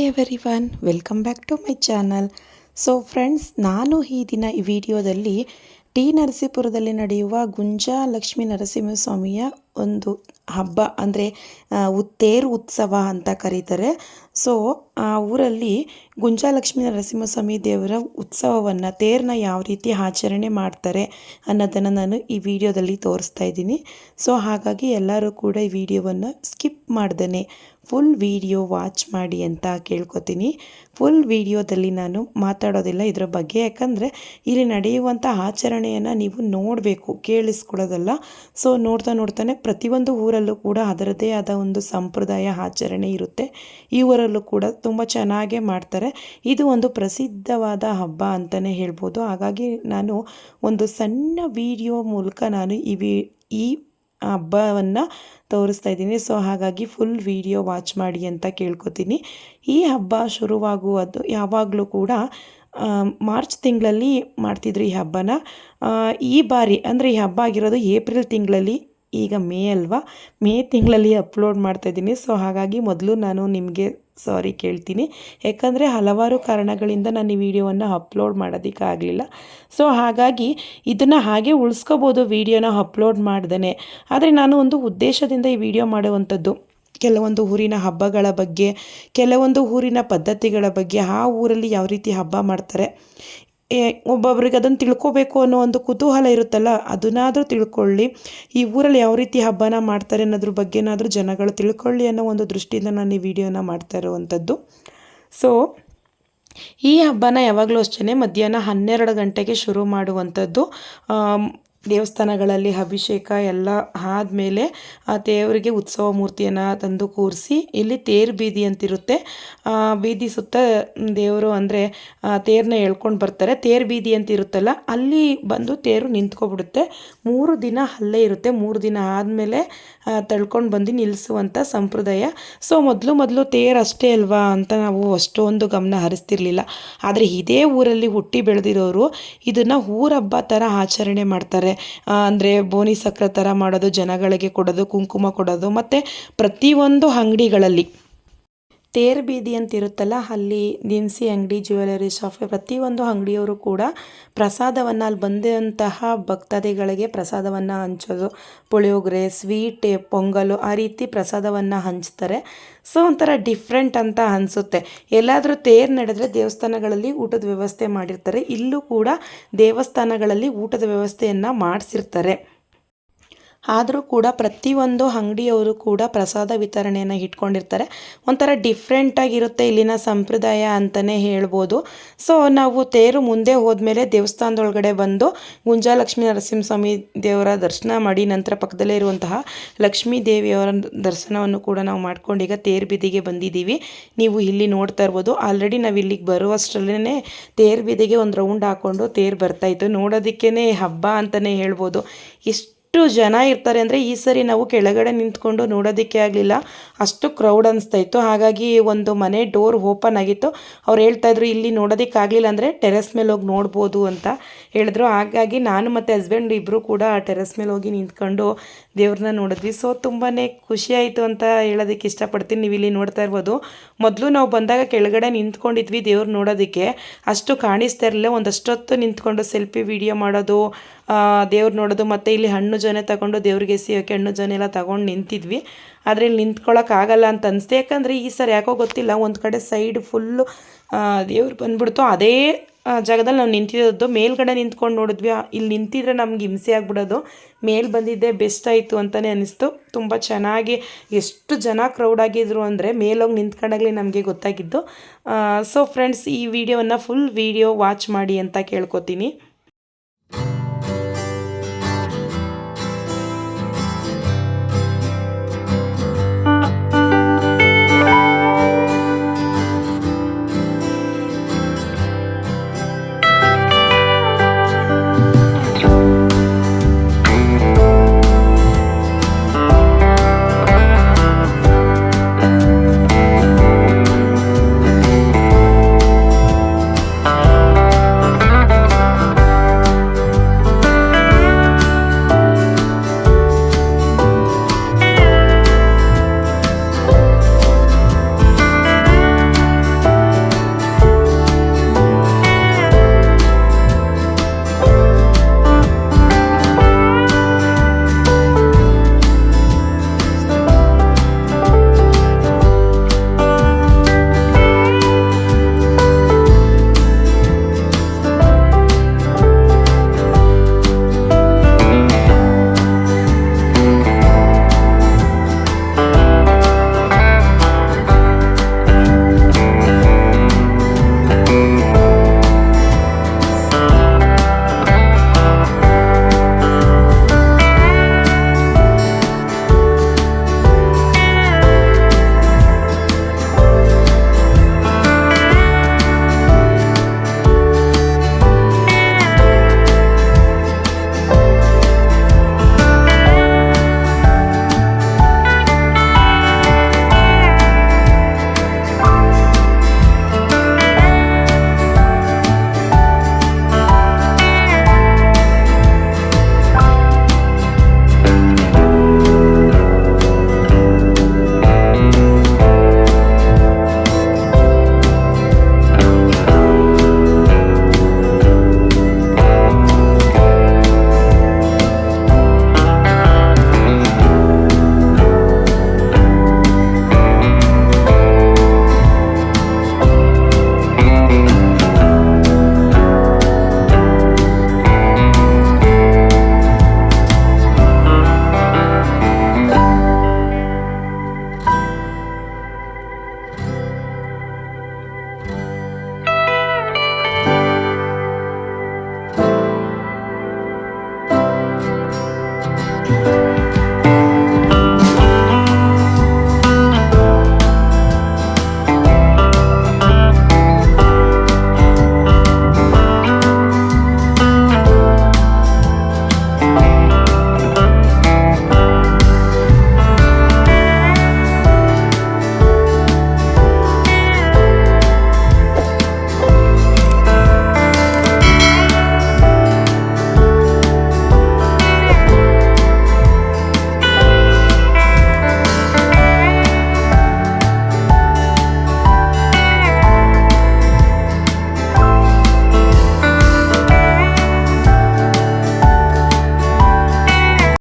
Everyone, welcome back to my channel. So friends, ನಾನು ಈ ದಿನ ಈ ವಿಡಿಯೋದಲ್ಲಿ ಟಿ ನರಸೀಪುರದಲ್ಲಿ ನಡೆಯುವ ಗುಂಜಾ ಲಕ್ಷ್ಮೀ ನರಸಿಂಹಸ್ವಾಮಿಯ ಒಂದು ಹಬ್ಬ ಅಂದರೆ ತೇರು ಉತ್ಸವ ಅಂತ ಕರೀತಾರೆ. ಸೊ ಆ ಊರಲ್ಲಿ ಗುಂಜಾ ಲಕ್ಷ್ಮೀ ನರಸಿಂಹಸ್ವಾಮಿ ದೇವರ ಉತ್ಸವವನ್ನು ತೇರನ್ನ ಯಾವ ರೀತಿ ಆಚರಣೆ ಮಾಡ್ತಾರೆ ಅನ್ನೋದನ್ನು ನಾನು ಈ ವಿಡಿಯೋದಲ್ಲಿ ತೋರಿಸ್ತಾ ಇದ್ದೀನಿ. ಸೊ ಹಾಗಾಗಿ ಎಲ್ಲರೂ ಕೂಡ ಈ ವಿಡಿಯೋವನ್ನು ಸ್ಕಿಪ್ ಮಾಡ್ದೇ ಫುಲ್ ವಿಡಿಯೋ ವಾಚ್ ಮಾಡಿ ಅಂತ ಕೇಳ್ಕೊತೀನಿ. ಫುಲ್ ವಿಡಿಯೋದಲ್ಲಿ ನಾನು ಮಾತಾಡೋದಿಲ್ಲ ಇದರ ಬಗ್ಗೆ, ಯಾಕಂದರೆ ಇಲ್ಲಿ ನಡೆಯುವಂಥ ಆಚರಣೆಯನ್ನು ನೀವು ನೋಡಬೇಕು, ಕೇಳಿಸ್ಕೊಳ್ಳೋದಲ್ಲ. ಸೊ ನೋಡ್ತಾನೆ ಪ್ರತಿಯೊಂದು ಊರಲ್ಲೂ ಕೂಡ ಅದರದ್ದೇ ಆದ ಒಂದು ಸಂಪ್ರದಾಯ ಆಚರಣೆ ಇರುತ್ತೆ. ಈ ಊರಲ್ಲೂ ಕೂಡ ತುಂಬ ಚೆನ್ನಾಗೇ ಮಾಡ್ತಾರೆ. ಇದು ಒಂದು ಪ್ರಸಿದ್ಧವಾದ ಹಬ್ಬ ಅಂತಲೇ ಹೇಳ್ಬೋದು. ಹಾಗಾಗಿ ನಾನು ಒಂದು ಸಣ್ಣ ವಿಡಿಯೋ ಮೂಲಕ ನಾನು ಈ ಹಬ್ಬವನ್ನು ತೋರಿಸ್ತಾ ಇದ್ದೀನಿ. ಸೊ ಹಾಗಾಗಿ ಫುಲ್ ವಿಡಿಯೋ ವಾಚ್ ಮಾಡಿ ಅಂತ ಕೇಳ್ಕೊತೀನಿ. ಈ ಹಬ್ಬ ಶುರುವಾಗುವುದು ಯಾವಾಗಲೂ ಕೂಡ ಮಾರ್ಚ್ ತಿಂಗಳಲ್ಲಿ ಮಾಡ್ತಿದ್ರು ಈ ಹಬ್ಬನ. ಈ ಬಾರಿ ಅಂದರೆ ಈ ಹಬ್ಬ ಆಗಿರೋದು ಏಪ್ರಿಲ್ ತಿಂಗಳಲ್ಲಿ, ಈಗ ಮೇ ಅಲ್ವಾ, ಮೇ ತಿಂಗಳಲ್ಲಿ ಅಪ್ಲೋಡ್ ಮಾಡ್ತಾಯಿದ್ದೀನಿ. ಸೊ ಹಾಗಾಗಿ ಮೊದಲು ನಾನು ನಿಮಗೆ ಸಾರಿ ಕೇಳ್ತೀನಿ, ಯಾಕಂದರೆ ಹಲವಾರು ಕಾರಣಗಳಿಂದ ನಾನು ಈ ವಿಡಿಯೋವನ್ನು ಅಪ್ಲೋಡ್ ಮಾಡೋದಕ್ಕಾಗಲಿಲ್ಲ. ಸೊ ಹಾಗಾಗಿ ಇದನ್ನು ಹಾಗೆ ಉಳಿಸ್ಕೋಬೋದು ವಿಡಿಯೋನ ಅಪ್ಲೋಡ್ ಮಾಡ್ದೇ. ಆದರೆ ನಾನು ಒಂದು ಉದ್ದೇಶದಿಂದ ಈ ವಿಡಿಯೋ ಮಾಡುವಂಥದ್ದು, ಕೆಲವೊಂದು ಊರಿನ ಹಬ್ಬಗಳ ಬಗ್ಗೆ, ಕೆಲವೊಂದು ಊರಿನ ಪದ್ಧತಿಗಳ ಬಗ್ಗೆ, ಆ ಊರಲ್ಲಿ ಯಾವ ರೀತಿ ಹಬ್ಬ ಮಾಡ್ತಾರೆ, ಒಬ್ಬೊಬ್ರಿಗೆ ಅದನ್ನು ತಿಳ್ಕೊಬೇಕು ಅನ್ನೋ ಒಂದು ಕುತೂಹಲ ಇರುತ್ತಲ್ಲ, ಅದನ್ನಾದರೂ ತಿಳ್ಕೊಳ್ಳಿ. ಈ ಊರಲ್ಲಿ ಯಾವ ರೀತಿ ಹಬ್ಬನ ಮಾಡ್ತಾರೆ ಅನ್ನೋದ್ರ ಬಗ್ಗೆನಾದರೂ ಜನಗಳು ತಿಳ್ಕೊಳ್ಳಿ ಅನ್ನೋ ಒಂದು ದೃಷ್ಟಿಯಿಂದ ನಾನು ಈ ವಿಡಿಯೋನ ಮಾಡ್ತಾ ಇರುವಂಥದ್ದು. ಸೊ ಈ ಹಬ್ಬನ ಯಾವಾಗಲೂ ಅಷ್ಟೇ ಮಧ್ಯಾಹ್ನ 12 ಗಂಟೆಗೆ ಶುರು ಮಾಡುವಂಥದ್ದು. ದೇವಸ್ಥಾನಗಳಲ್ಲಿ ಅಭಿಷೇಕ ಎಲ್ಲ ಆದಮೇಲೆ ಆ ದೇವರಿಗೆ ಉತ್ಸವ ಮೂರ್ತಿಯನ್ನು ತಂದು ಕೂರಿಸಿ ಇಲ್ಲಿ ತೇರು ಬೀದಿ ಅಂತಿರುತ್ತೆ. ಬೀದಿ ಸುತ್ತ ದೇವರು ಅಂದರೆ ತೇರನ್ನ ಎಳ್ಕೊಂಡು ಬರ್ತಾರೆ. ತೇರು ಬೀದಿ ಅಂತ ಇರುತ್ತಲ್ಲ, ಅಲ್ಲಿ ಬಂದು ತೇರು ನಿಂತ್ಕೊಬಿಡುತ್ತೆ. 3 ದಿನ ಅಲ್ಲೇ ಇರುತ್ತೆ. 3 ದಿನ ಆದಮೇಲೆ ತಳ್ಕೊಂಡು ಬಂದು ನಿಲ್ಲಿಸುವಂಥ ಸಂಪ್ರದಾಯ. ಸೊ ಮೊದಲು ತೇರು ಅಷ್ಟೇ ಅಲ್ವಾ ಅಂತ ನಾವು ಅಷ್ಟೊಂದು ಗಮನ ಹರಿಸ್ತಿರ್ಲಿಲ್ಲ. ಆದರೆ ಇದೇ ಊರಲ್ಲಿ ಹುಟ್ಟಿ ಬೆಳೆದಿರೋರು ಇದನ್ನು ಊರಹಬ್ಬ ಥರ ಆಚರಣೆ ಮಾಡ್ತಾರೆ. ಅಂದರೆ ಬೋನಿ ಸಕ್ರೆ ಥರ ಮಾಡೋದು, ಜನಗಳಿಗೆ ಕೊಡೋದು, ಕುಂಕುಮ ಕೊಡೋದು, ಮತ್ತು ಪ್ರತಿಯೊಂದು ಅಂಗಡಿಗಳಲ್ಲಿ ತೇರು ಬೀದಿ ಅಂತ ಇರುತ್ತಲ್ಲ, ಅಲ್ಲಿ ದಿನಸಿ ಅಂಗಡಿ, ಜ್ಯುವೆಲರಿ ಶಾಪ್, ಪ್ರತಿಯೊಂದು ಅಂಗಡಿಯವರು ಕೂಡ ಪ್ರಸಾದವನ್ನು, ಅಲ್ಲಿ ಬಂದಂತಹ ಭಕ್ತಾದಿಗಳಿಗೆ ಪ್ರಸಾದವನ್ನು ಹಂಚೋದು, ಪುಳಿಯೋಗರೆ, ಸ್ವೀಟ್, ಪೊಂಗಲು, ಆ ರೀತಿ ಪ್ರಸಾದವನ್ನು ಹಂಚ್ತಾರೆ. ಸೊ ಒಂಥರ ಡಿಫ್ರೆಂಟ್ ಅಂತ ಅನಿಸುತ್ತೆ. ಎಲ್ಲಾದರೂ ತೇರು ನಡೆದ್ರೆ ದೇವಸ್ಥಾನಗಳಲ್ಲಿ ಊಟದ ವ್ಯವಸ್ಥೆ ಮಾಡಿರ್ತಾರೆ. ಇಲ್ಲೂ ಕೂಡ ದೇವಸ್ಥಾನಗಳಲ್ಲಿ ಊಟದ ವ್ಯವಸ್ಥೆಯನ್ನು ಮಾಡಿಸಿರ್ತಾರೆ. ಆದರೂ ಕೂಡ ಪ್ರತಿಯೊಂದು ಅಂಗಡಿಯವರು ಕೂಡ ಪ್ರಸಾದ ವಿತರಣೆಯನ್ನು ಇಟ್ಕೊಂಡಿರ್ತಾರೆ. ಒಂಥರ ಡಿಫ್ರೆಂಟಾಗಿರುತ್ತೆ ಇಲ್ಲಿನ ಸಂಪ್ರದಾಯ ಅಂತಲೇ ಹೇಳ್ಬೋದು. ಸೊ ನಾವು ತೇರು ಮುಂದೆ ಹೋದ್ಮೇಲೆ ದೇವಸ್ಥಾನದೊಳಗಡೆ ಬಂದು ಗುಂಜಾಲಕ್ಷ್ಮೀ ನರಸಿಂಹಸ್ವಾಮಿ ದೇವರ ದರ್ಶನ ಮಾಡಿ, ನಂತರ ಪಕ್ಕದಲ್ಲೇ ಇರುವಂತಹ ಲಕ್ಷ್ಮೀ ದೇವಿಯವರ ದರ್ಶನವನ್ನು ಕೂಡ ನಾವು ಮಾಡ್ಕೊಂಡು ಈಗ ತೇರು ಬೀದಿಗೆ ಬಂದಿದ್ದೀವಿ. ನೀವು ಇಲ್ಲಿ ನೋಡ್ತಾ ಇರ್ಬೋದು, ಆಲ್ರೆಡಿ ನಾವು ಇಲ್ಲಿಗೆ ಬರುವಷ್ಟರಲ್ಲೇ ತೇರು ಬೀದಿಗೆ ಒಂದು ರೌಂಡ್ ಹಾಕ್ಕೊಂಡು ತೇರು ಬರ್ತಾಯಿತ್ತು. ನೋಡೋದಕ್ಕೇ ಹಬ್ಬ ಅಂತಲೇ ಹೇಳ್ಬೋದು. ಎಷ್ಟು ಜನ ಇರ್ತಾರೆ ಅಂದರೆ ಈ ಸರಿ ನಾವು ಕೆಳಗಡೆ ನಿಂತ್ಕೊಂಡು ನೋಡೋದಕ್ಕೆ ಆಗಲಿಲ್ಲ, ಅಷ್ಟು ಕ್ರೌಡ್ ಅನಿಸ್ತಾಯಿತ್ತು. ಹಾಗಾಗಿ ಒಂದು ಮನೆ ಡೋರ್ ಓಪನ್ ಆಗಿತ್ತು. ಅವ್ರು ಹೇಳ್ತಾಯಿದ್ರು ಇಲ್ಲಿ ನೋಡೋದಕ್ಕಾಗಲಿಲ್ಲ ಅಂದರೆ ಟೆರೆಸ್ ಮೇಲೆ ಹೋಗಿ ನೋಡ್ಬೋದು ಅಂತ ಹೇಳಿದ್ರು. ಹಾಗಾಗಿ ನಾನು ಮತ್ತು ಹಸ್ಬೆಂಡ್ ಇಬ್ಬರು ಕೂಡ ಟೆರೆಸ್ ಮೇಲೆ ಹೋಗಿ ನಿಂತ್ಕೊಂಡು ದೇವ್ರನ್ನ ನೋಡಿದ್ವಿ. ಸೊ ತುಂಬಾ ಖುಷಿಯಾಯಿತು ಅಂತ ಹೇಳೋದಕ್ಕೆ ಇಷ್ಟಪಡ್ತೀನಿ. ನೀವು ಇಲ್ಲಿ ನೋಡ್ತಾ ಇರ್ಬೋದು, ಮೊದಲು ನಾವು ಬಂದಾಗ ಕೆಳಗಡೆ ನಿಂತ್ಕೊಂಡಿದ್ವಿ ದೇವ್ರು ನೋಡೋದಕ್ಕೆ, ಅಷ್ಟು ಕಾಣಿಸ್ತಾ ಇರಲಿಲ್ಲ. ಒಂದಷ್ಟೊತ್ತು ನಿಂತ್ಕೊಂಡು ಸೆಲ್ಫಿ ವಿಡಿಯೋ ಮಾಡೋದು, ದೇವ್ರು ನೋಡೋದು, ಮತ್ತು ಇಲ್ಲಿ ಹಣ್ಣು ಜೊನೆ ತಗೊಂಡು ದೇವ್ರಿಗೆ ಎಸಿಯೋಕ್ಕೆ ಹಣ್ಣು ಜೊನೆ ಎಲ್ಲ ತಗೊಂಡು ನಿಂತಿದ್ವಿ. ಆದರೆ ಇಲ್ಲಿ ನಿಂತ್ಕೊಳ್ಳೋಕ್ಕಾಗಲ್ಲ ಅಂತ ಅನಿಸ್ತು. ಯಾಕಂದರೆ ಈ ಸರಿ ಯಾಕೋ ಗೊತ್ತಿಲ್ಲ, ಒಂದು ಕಡೆ ಸೈಡ್ ಫುಲ್ಲು ದೇವ್ರು ಬಂದ್ಬಿಡ್ತು. ಅದೇ ಜಾಗದಲ್ಲಿ ನಾವು ನಿಂತಿರೋದು. ಮೇಲ್ಗಡೆ ನಿಂತ್ಕೊಂಡು ನೋಡಿದ್ವಿ, ಇಲ್ಲಿ ನಿಂತಿದ್ರೆ ನಮ್ಗೆ ಹಿಂಸೆ ಆಗ್ಬಿಡೋದು. ಮೇಲೆ ಬಂದಿದ್ದೆ ಬೆಸ್ಟ್ ಆಯಿತು ಅಂತಲೇ ಅನ್ನಿಸ್ತು. ತುಂಬ ಚೆನ್ನಾಗಿ, ಎಷ್ಟು ಜನ ಕ್ರೌಡ್ ಆಗಿದ್ರು ಅಂದರೆ ಮೇಲೋಗಿ ನಿಂತ್ಕೊಂಡಾಗಲೇ ನಮಗೆ ಗೊತ್ತಾಗಿದ್ದು. ಸೊ ಫ್ರೆಂಡ್ಸ್, ಈ ವಿಡಿಯೋವನ್ನು ಫುಲ್ ವಿಡಿಯೋ ವಾಚ್ ಮಾಡಿ ಅಂತ ಕೇಳ್ಕೊತೀನಿ.